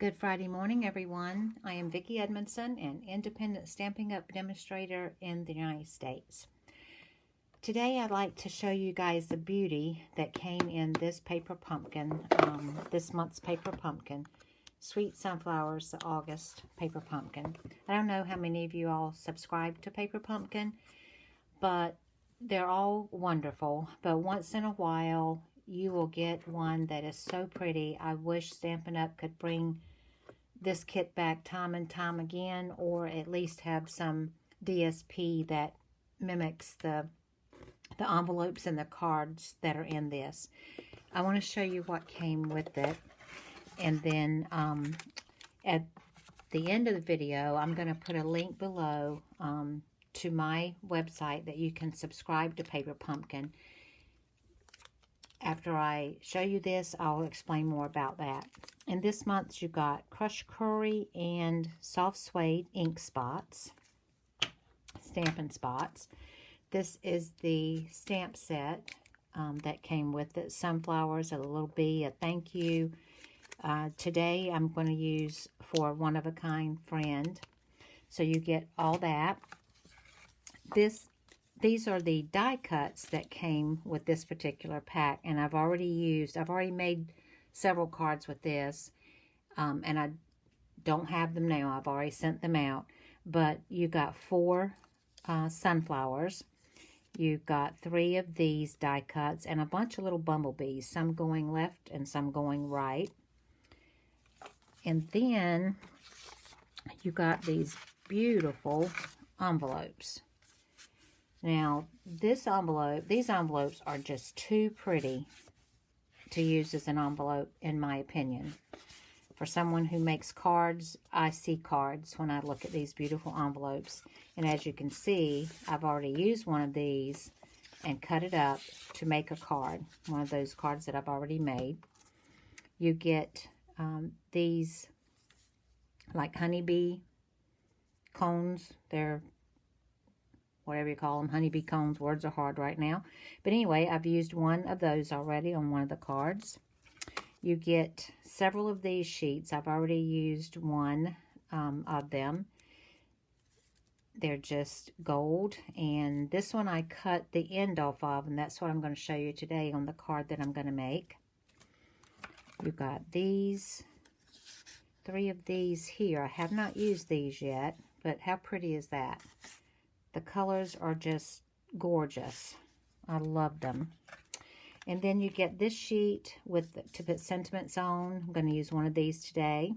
Good Friday morning, everyone. I am Vicki Edmondson, an independent Stampin' Up! Demonstrator in the United States. Today, I'd like to show you guys the beauty that came in this paper pumpkin, this month's paper pumpkin, Sweet Sunflowers, the August paper pumpkin. I don't know how many of you all subscribe to paper pumpkin, but they're all wonderful. But once in a while, you will get one that is so pretty. I wish Stampin' Up! Could bring this kit back time and time again, or at least have some DSP that mimics the envelopes and the cards that are in this. I want to show you what came with it, and then at the end of the video, I'm going to put a link below to my website that you can subscribe to Paper Pumpkin. After I show you this, I'll explain more about that. In this month, you got Crushed Curry and Soft Suede ink spots, Stampin' Spots. This is the stamp set that came with it. Sunflowers, a little bee, a thank you. Today, I'm going to use for one-of-a-kind friend. So you get all that. These are the die cuts that came with this particular pack, and I've already made several cards with this, and I don't have them now. I've already sent them out, but you got 4 sunflowers. You got 3 of these die cuts and a bunch of little bumblebees, some going left and some going right. And then you got these beautiful envelopes. Now, these envelopes are just too pretty to use as an envelope, in my opinion. For someone who makes cards, I see cards when I look at these beautiful envelopes. And as you can see, I've already used one of these and cut it up to make a card, one of those cards that I've already made. You get these like honeybee cones. They're whatever you call them, honeybee cones. Words are hard right now. But anyway, I've used one of those already on one of the cards. You get several of these sheets. I've already used one of them. They're just gold. And this one I cut the end off of, and that's what I'm going to show you today on the card that I'm going to make. You've got these, 3 of these here. I have not used these yet, but how pretty is that? The colors are just gorgeous. I love them. And then you get this sheet to put sentiments on. I'm going to use one of these today.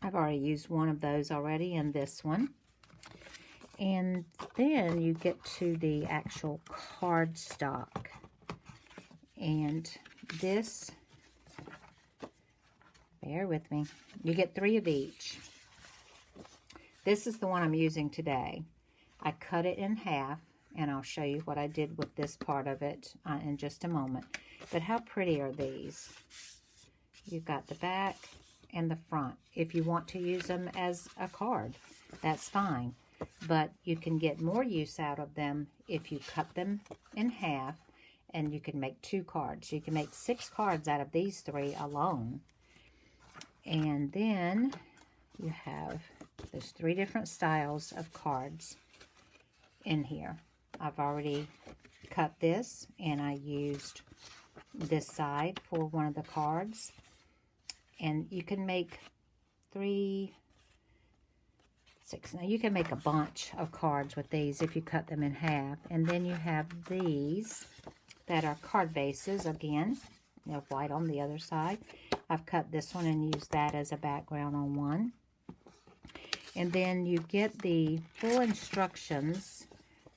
I've already used one of those already in this one. And then you get to the actual card stock. And this, bear with me, you get 3 of each. This is the one I'm using today. I cut it in half, and I'll show you what I did with this part of it in just a moment. But how pretty are these? You've got the back and the front. If you want to use them as a card, that's fine. But you can get more use out of them if you cut them in half, and you can make 2 cards. You can make 6 cards out of these 3 alone. And then you have, there's 3 different styles of cards in here. I've already cut this, and I used this side for one of the cards. And you can make 3, 6. Now you can make a bunch of cards with these if you cut them in half. And then you have these that are card bases. Again, you have white on the other side. I've cut this one and used that as a background on one. And then you get the full instructions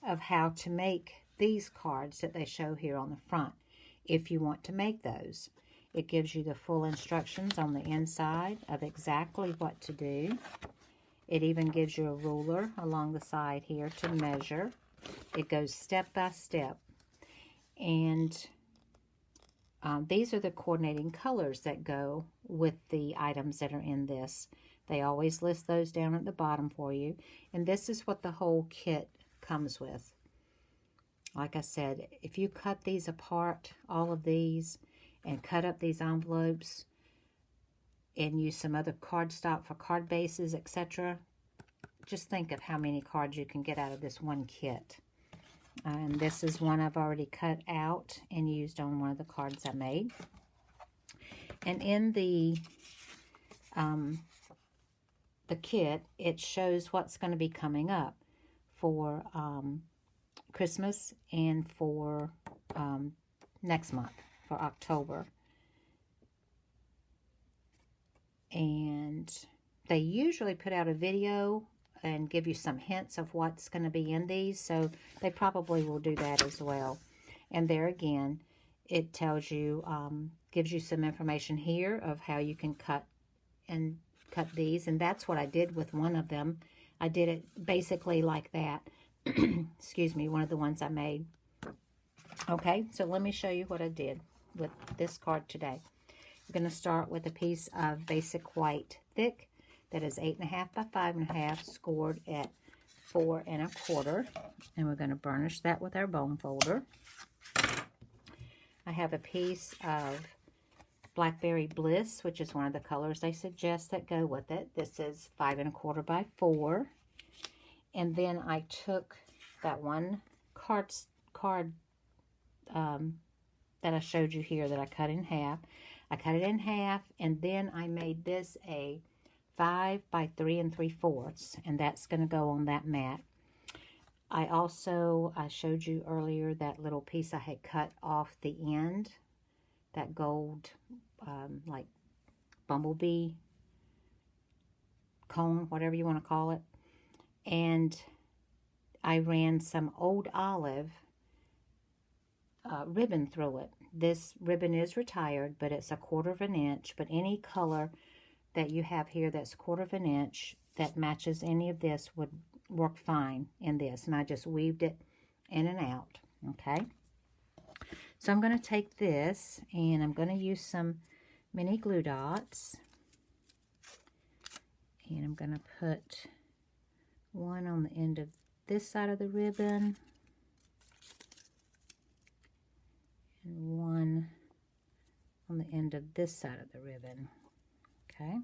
of how to make these cards that they show here on the front, if you want to make those. It gives you the full instructions on the inside of exactly what to do. It even gives you a ruler along the side here to measure. It goes step by step. And these are the coordinating colors that go with the items that are in this. They always list those down at the bottom for you. And this is what the whole kit comes with. Like I said, if you cut these apart, all of these, and cut up these envelopes, and use some other cardstock for card bases, etc., just think of how many cards you can get out of this one kit. And this is one I've already cut out and used on one of the cards I made. And in the kit, it shows what's going to be coming up for Christmas and for next month, for October. And they usually put out a video and give you some hints of what's going to be in these, so they probably will do that as well. And there again, it tells you, gives you some information here of how you can cut these, and that's what I did with one of them. I did it basically like that. Excuse me, one of the ones I made. Okay, so let me show you what I did with this card today. We're going to start with a piece of basic white thick that is 8.5 by 5.5, scored at 4 1/4, and we're going to burnish that with our bone folder. I have a piece of Blackberry Bliss, which is one of the colors they suggest that go with it. This is 5 1/4 by 4, and then I took that one card that I showed you here that I cut in half. I cut it in half, and then I made this a 5 by 3 3/4, and that's going to go on that mat. I showed you earlier that little piece I had cut off the end, that gold, like bumblebee cone, whatever you want to call it. And I ran some old olive ribbon through it. This ribbon is retired, but it's 1/4 inch. But any color that you have here that's 1/4 inch that matches any of this would work fine in this. And I just weaved it in and out. Okay. So I'm going to take this and I'm going to use some mini glue dots. And I'm going to put one on the end of this side of the ribbon. And one on the end of this side of the ribbon. Okay,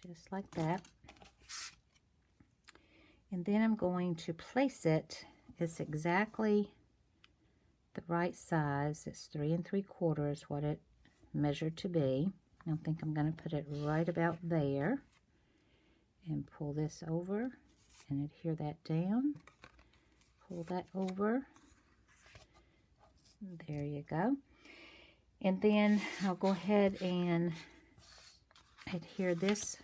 just like that. And then I'm going to place it. It's exactly the right size. It's 3 3/4 what it measured to be. I think I'm going to put it right about there and pull this over and adhere that down. Pull that over. There you go. And then I'll go ahead and adhere this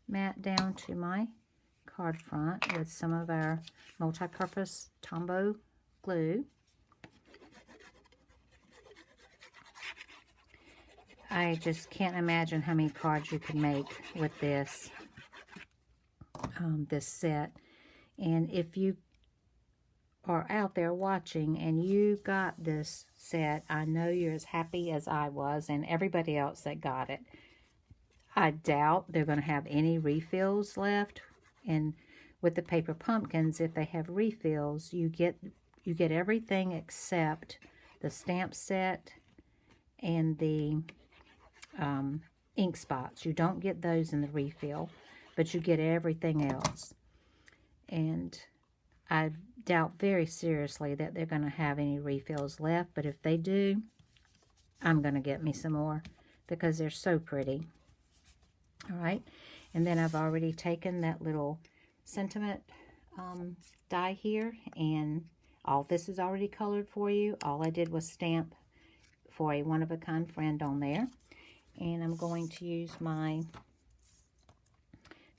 mat down to my card front with some of our multi-purpose Tombow glue. I just can't imagine how many cards you can make with this this set. And if you are out there watching and you got this set, I know you're as happy as I was and everybody else that got it. I doubt they're going to have any refills left. And with the paper pumpkins, if they have refills, you get everything except the stamp set and the ink spots. You don't get those in the refill, but you get everything else. And I doubt very seriously that they're going to have any refills left, but if they do, I'm going to get me some more because they're so pretty. All right, and then I've already taken that little sentiment die here, and all this is already colored for you. All I did was stamp for a one-of-a-kind friend on there, and I'm going to use my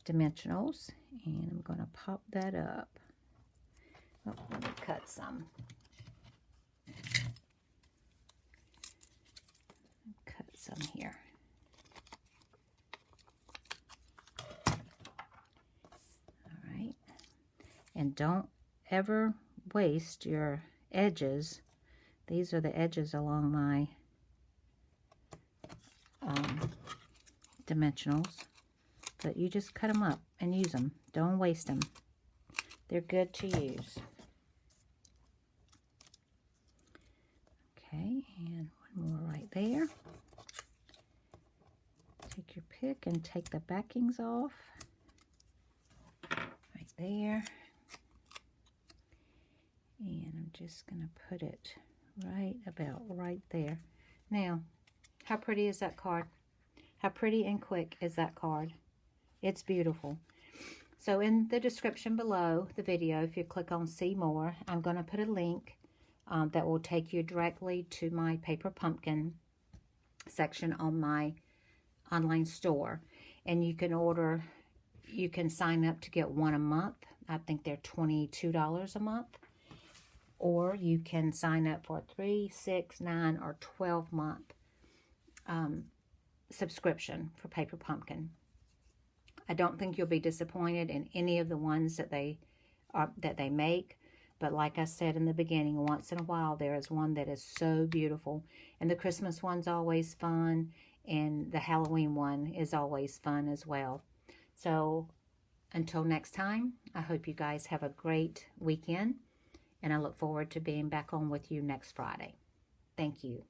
dimensionals, and I'm going to pop that up. Oh, let me cut some. Cut some here. All right. And don't ever waste your edges. These are the edges along my dimensionals. But you just cut them up and use them. Don't waste them. They're good to use. Okay, and one more right there. pick and take the backings off. Right there. And I'm just going to put it right about right there. Now, how pretty is that card? How pretty and quick is that card? It's beautiful. So in the description below the video, if you click on see more, I'm going to put a link that will take you directly to my Paper Pumpkin section on my online store. And you can order, you can sign up to get one a month. I think they're $22 a month. Or you can sign up for a 3, 6, 9, or 12-month subscription for Paper Pumpkin. I don't think you'll be disappointed in any of the ones that they make. But like I said in the beginning, once in a while there is one that is so beautiful. And the Christmas one's always fun. And the Halloween one is always fun as well. So until next time, I hope you guys have a great weekend. And I look forward to being back on with you next Friday. Thank you.